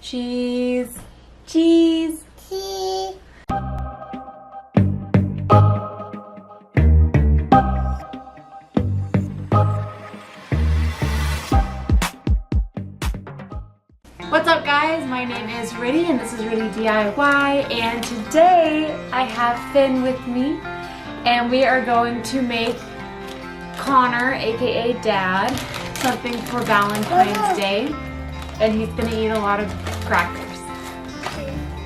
Cheese. Cheese. Cheese. What's up guys, my name is Riddy and this is Riddy DIY, and today I have Finn with me and we are going to make Connor, aka Dad, something for Valentine's Day, and he's gonna eat a lot of crackers.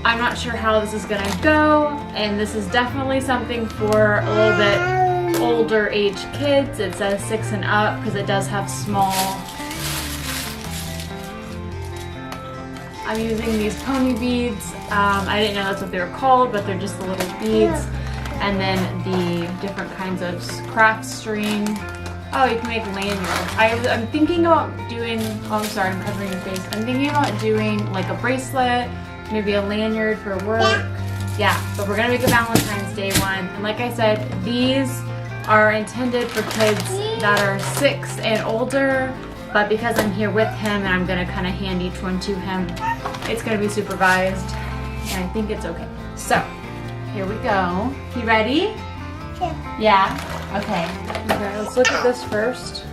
I'm not sure how this is gonna go, and this is definitely something for a little bit older age kids. It says 6 and up because it does have small. I'm using these pony beads. I didn't know that's what they were called, but they're just the little beads. And then the different kinds of craft string. Oh, you can make lanyards. I'm thinking about doing, oh I'm sorry, I'm covering your face. I'm thinking about doing like a bracelet, maybe a lanyard for work. Yeah, but we're gonna make a Valentine's Day one. And like I said, these are intended for kids that are 6 and older. But because I'm here with him and I'm gonna kind of hand each one to him, it's gonna be supervised, and I think it's okay. So, here we go. You ready? Yeah. Okay. Okay, let's look at this first.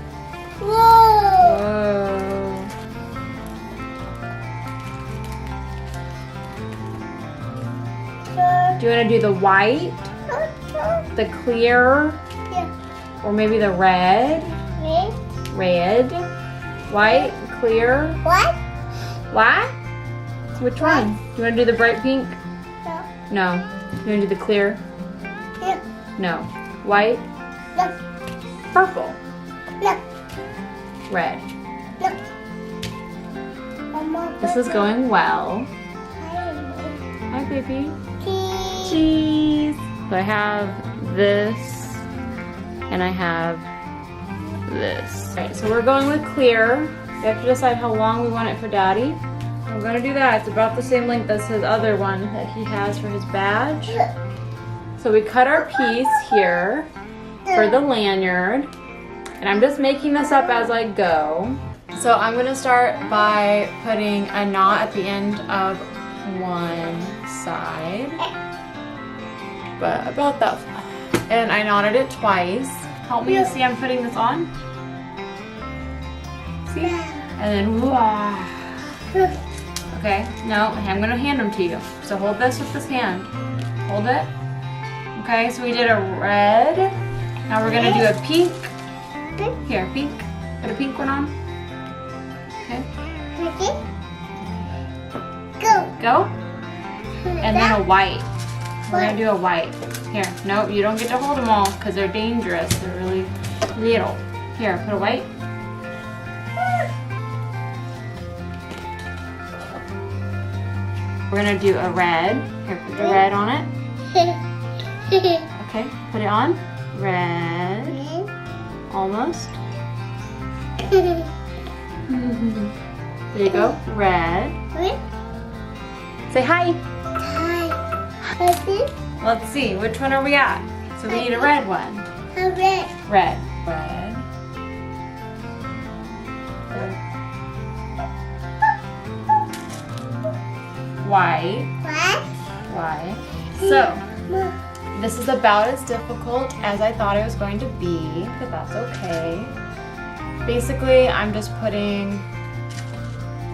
Whoa! Whoa. Do you want to do the white, the clear, or maybe the red? Red. White, clear. What? What? Which one? Do you want to do the bright pink? No. No. You want to do the clear? Yeah. No. White? No. Purple? No. Red. No. Mama, This is going well. Hi, baby. Cheese. Cheese. So I have this, and I have this. Alright, so we're going with clear. We have to decide how long we want it for Daddy. I'm gonna do that. It's about the same length as his other one that he has for his badge. So we cut our piece here for the lanyard. And I'm just making this up as I go. So I'm gonna start by putting a knot at the end of one side. But about that. And I knotted it twice. Help me see, I'm putting this on. See? And then, whoa. Okay, no, I'm gonna hand them to you. So hold this with this hand. Hold it. Okay, so we did a red. Now we're gonna do a pink. Here, pink. Put a pink one on. Okay. Go. Go. And then a white. We're gonna do a white. Here, nope, you don't get to hold them all because they're dangerous. They're really little. Here, put a white. We're gonna do a red. Here, put the red on it. Okay, put it on. Red. Almost. There you go. Red. Say hi. Let's see, which one are we at? So we need a red one. Red. Red. White. White. So, this is about as difficult as I thought it was going to be, but that's okay. Basically,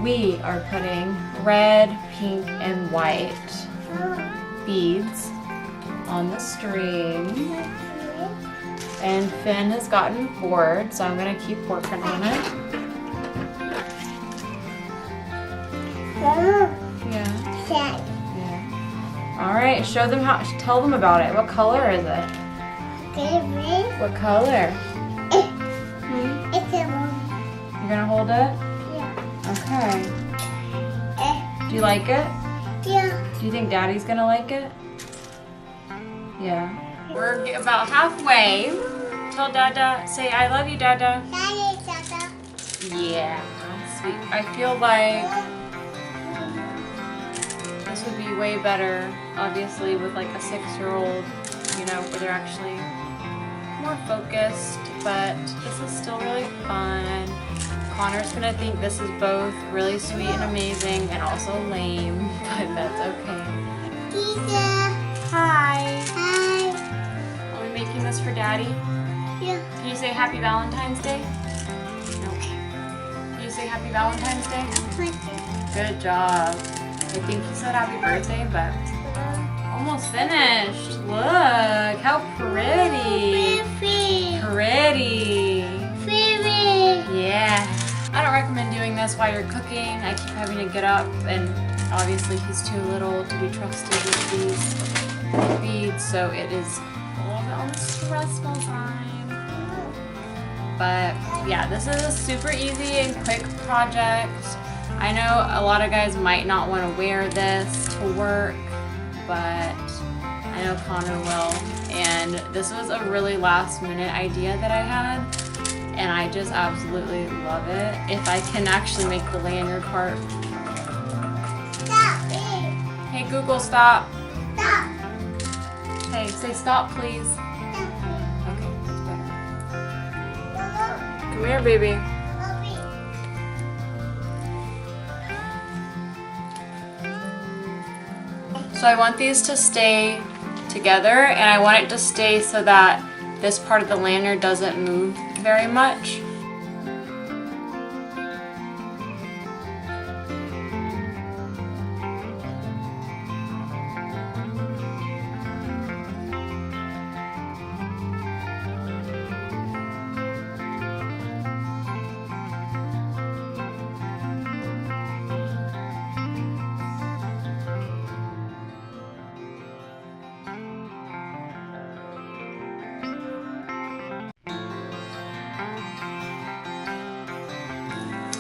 we are putting red, pink, and white beads on the string. And Finn has gotten bored, so I'm gonna keep working on it. Yeah. All right, show them tell them about it. What color is it? What color? It's a one. You're gonna hold it? Yeah. Okay. Do you like it? Yeah. Do you think Daddy's gonna like it? Yeah. We're about halfway. Tell Dada, say I love you, Dada. Yeah, sweet. I feel like this would be way better, obviously, with like a 6-year-old, you know, where they're actually more focused, but this is still really fun. Connor's gonna think this is both really sweet and amazing and also lame, but that's okay. Dada. Hi. Hi. Are we making this for Daddy? Yeah. Can you say Happy Valentine's Day? No. Can you say Happy Valentine's Day? Good job. I think you said happy birthday, but almost finished. Look, how pretty. Pretty. Yeah. I don't recommend doing this while you're cooking. I keep having to get up, and obviously he's too little to be trusted with these beads, so it is a little bit on the stressful side. But yeah, this is a super easy and quick project. I know a lot of guys might not want to wear this to work, but I know Connor will. And this was a really last minute idea that I had, and I just absolutely love it. If I can actually make the lanyard part. Stop. Hey Google, stop. Stop. Hey, say stop please. Stop. Okay, that's better. Come here, baby. So I want these to stay together, and I want it to stay so that this part of the lanyard doesn't move very much.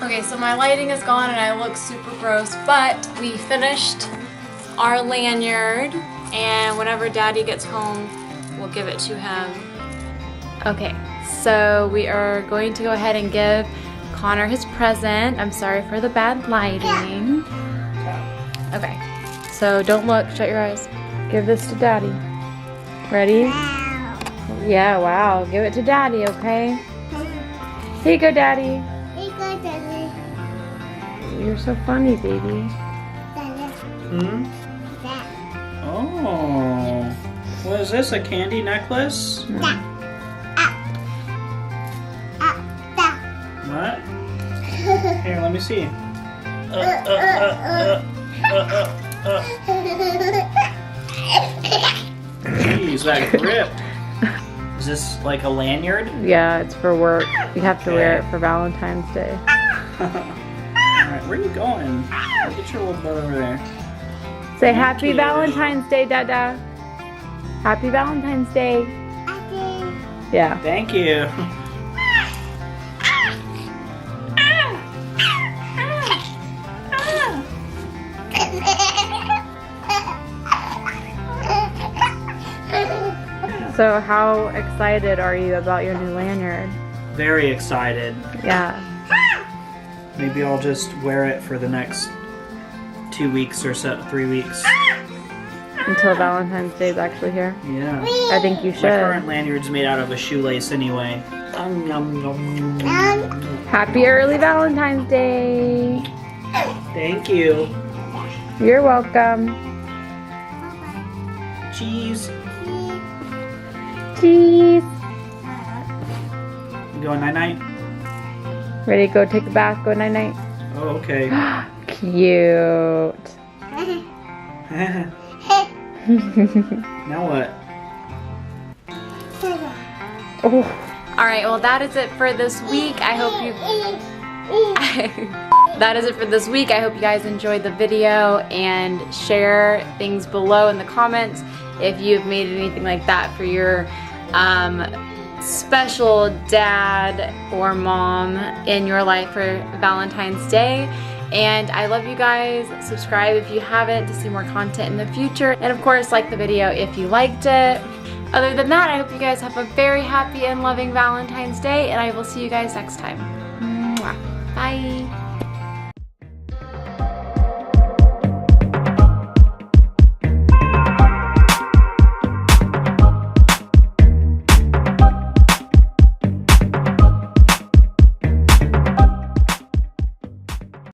Okay, so my lighting is gone and I look super gross, but we finished our lanyard, and whenever Daddy gets home, we'll give it to him. Okay, so we are going to go ahead and give Connor his present. I'm sorry for the bad lighting. Okay, so don't look, shut your eyes. Give this to Daddy. Ready? Wow. Yeah, wow, give it to Daddy, okay? Here you go, Daddy. You're so funny, baby. Hmm? Oh. What is this? A candy necklace? What? Here, let me see. Jeez, that grip. Is this like a lanyard? Yeah, it's for work. You have to wear it for Valentine's Day. Alright, where are you going? Get your little butt over there. Say Happy Valentine's Day, Dada. Happy Valentine's Day. Yeah. Thank you. So how excited are you about your new lanyard? Very excited. Yeah. Maybe I'll just wear it for the next 2 weeks or so, 3 weeks. Until Valentine's Day is actually here. Yeah. I think you My should. current lanyard's made out of a shoelace anyway. Happy early Valentine's Day. Thank you. You're welcome. Cheese. Cheese. You going night-night? Ready to go take a bath, go night-night? Oh, okay. Cute. Now what? Oh. Alright, well that is it for this week. I hope you that is it for this week. I hope you guys enjoyed the video, and share things below in the comments if you've made anything like that for your special dad or mom in your life for Valentine's Day. And I love you guys. Subscribe if you haven't to see more content in the future, and of course like the video if you liked it. Other than that, I hope you guys have a very happy and loving Valentine's Day, and I will see you guys next time. Mwah. Bye.